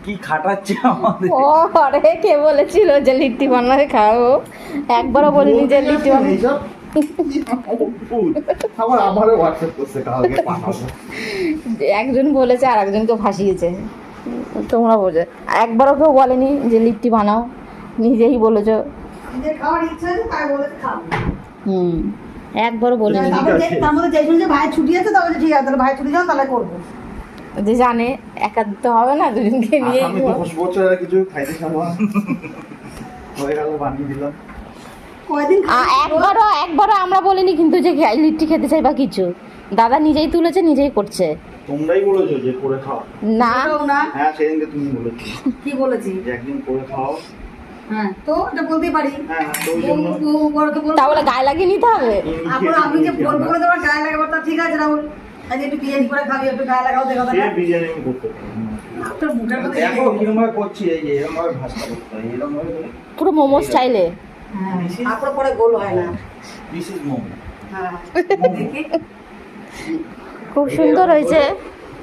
কি খাটাচ্ছে আমাদের। ও আরে কে বলেছিল যে লিট্টি বানাবে খাবো? একবারও বলিনি যে লিট্টি বানাবে। আমার আমারও হোয়াটসঅ্যাপ করছে কালকে পাঠাবো। একজন বলেছে আর একজনকে ফাঁসিয়েছে, তোমরা বোঝো। একবারও কেউ বলেনি যে লিট্টি বানাও, নিজেই বলেছো। খাওয়ার ইচ্ছা আছে তাই বলেছে খাবো। একবারও বলিনি। তার মধ্যে যে শুনছে ভাই ছুটি আছে তাহলে ঠিক আছে, তাহলে ভাই ছুটি যাও তাহলে করবো। যে জানে একা তো হবে না, দুজনকে নিয়ে আমি 10 বছর আর কিছু খাইতে খাবো হয়ে গেল, বানিয়ে দিলাম। কয়দিন একবারও আমরা বলিনি কিন্তু যে লিট্টি খেতে চাই বা কিছু। দাদা নিজেই তুলেছে, নিজেই করছে। তোমরাই বলেছো যে করে খাও। না না হ্যাঁ সেদিনকে তুমি বলেছো কি বলেছি? যে একদিন করে খাও। হ্যাঁ তো এটা বলতেই পারি। হ্যাঁ তো ওই জন্য তাহলে গায়ে লাগিয়ে নিতে হবে। তারপর আমি যে বলবো করে তোমার গায়ে লাগাবো তা ঠিক আছে রাহুল, আজ একটু বিরিয়ানি করে খাবি, একটু গায়ে লাগাও দেখো সে বিরিয়ানি আমি করতে পারি। তোর মুখের মধ্যে দেখো কিরকম ভাবে করছি, এই যে এরকম ভাবে ভাজটা করতে হয়, এরকম ভাবে পুরো মোমো স্টাইলে। হ্যাঁ তারপর পরে গোল হয় না। This is momo. হ্যাঁ দেখি খুব সুন্দর হয়েছে।